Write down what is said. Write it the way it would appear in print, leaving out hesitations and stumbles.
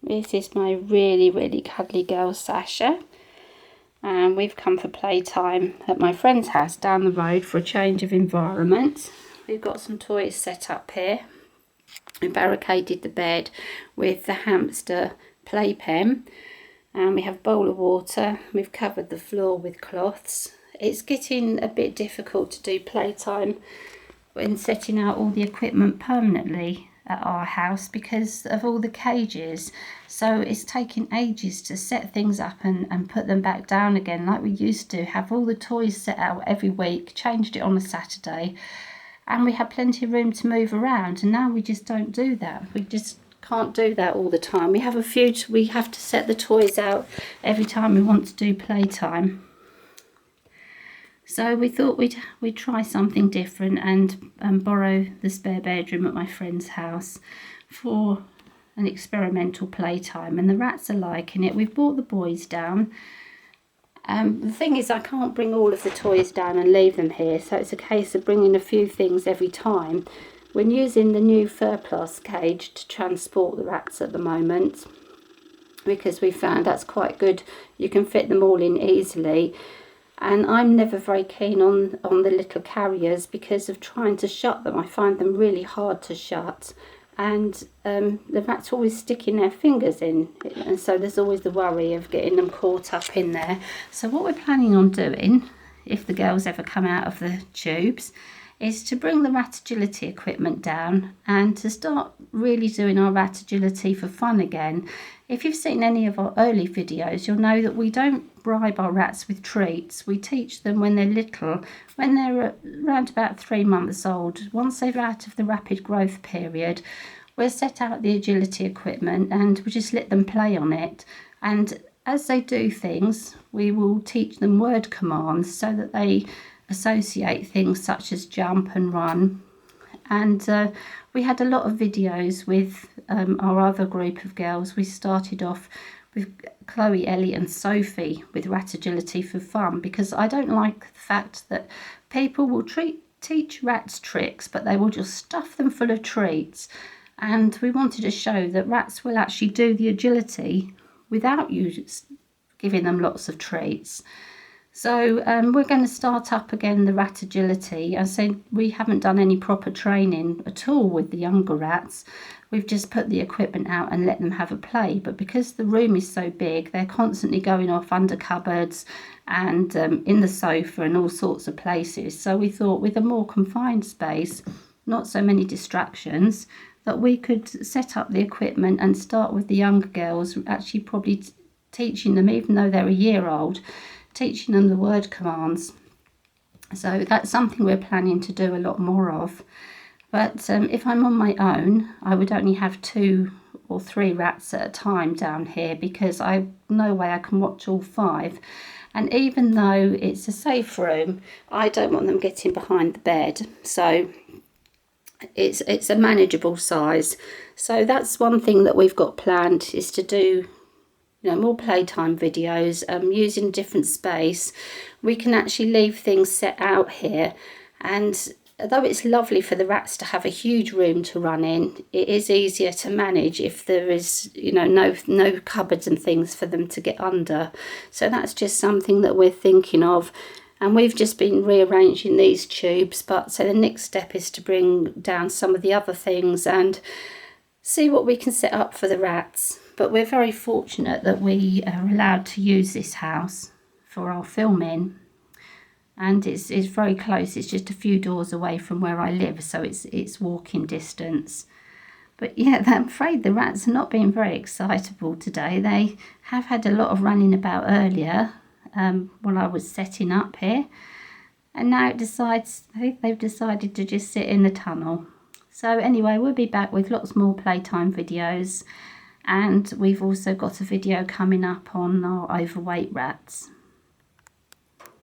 This is my really cuddly girl Sasha, and we've come for playtime at my friend's house down the road for a change of environment. We've got some toys set up here. We barricaded the bed with the hamster playpen, and we have a bowl of water. We've covered the floor with cloths. It's getting a bit difficult to do playtime when setting out all the equipment permanently at our house because of all the cages, so it's taking ages to set things up and put them back down again like we used to. Have all the toys set out every week, changed it on a Saturday, and we had plenty of room to move around, and now we just don't do that. We just can't do that all the time. We have we have to set the toys out every time we want to do playtime. So we thought we'd try something different and borrow the spare bedroom at my friend's house for an experimental playtime, and the rats are liking it. We've brought the boys down. The thing is, I can't bring all of the toys down and leave them here, so it's a case of bringing a few things every time. We're using the new Furplus cage to transport the rats at the moment because we found that's quite good. You can fit them all in easily. And I'm never very keen on the little carriers because of trying to shut them. I find them really hard to shut, and the rats always sticking their fingers in, and so there's always the worry of getting them caught up in there. So what we're planning on doing, if the girls ever come out of the tubes, is to bring the rat agility equipment down and to start really doing our rat agility for fun again. If you've seen any of our early videos, you'll know that we don't bribe our rats with treats. We teach them when they're little, when they're around about 3 months old. Once they're out of the rapid growth period, we'll set out the agility equipment and we just let them play on it. And as they do things, we will teach them word commands so that they associate things such as jump and run. And we had a lot of videos with our other group of girls. We started off with Chloe, Ellie and Sophie with rat agility for fun, because I don't like the fact that people will teach rats tricks but they will just stuff them full of treats, and we wanted to show that rats will actually do the agility without you giving them lots of treats. So we're going to start up again the rat agility. I said we haven't done any proper training at all with the younger rats. We've just put the equipment out and let them have a play. But because the room is so big, they're constantly going off under cupboards and in the sofa and all sorts of places. So we thought with a more confined space, not so many distractions, that we could set up the equipment and start with the younger girls, actually probably teaching them, even though they're a year old, teaching them the word commands. So that's something we're planning to do a lot more of. But if I'm on my own, I would only have 2 or 3 rats at a time down here, because I no way I can watch all 5. And even though it's a safe room, I don't want them getting behind the bed. So it's a manageable size. So that's one thing that we've got planned, is to do more playtime videos, using different space. We can actually leave things set out here, and although it's lovely for the rats to have a huge room to run in, it is easier to manage if there is no cupboards and things for them to get under. So that's just something that we're thinking of, and we've just been rearranging these tubes. But so the next step is to bring down some of the other things and see what we can set up for the rats. But we're very fortunate that we are allowed to use this house for our filming, and it's very close. It's just a few doors away from where I live, so it's walking distance. But yeah, I'm afraid the rats are not being very excitable today. They have had a lot of running about earlier while I was setting up here, and now I think they've decided to just sit in the tunnel. So anyway, we'll be back with lots more playtime videos. And we've also got a video coming up on our overweight rats.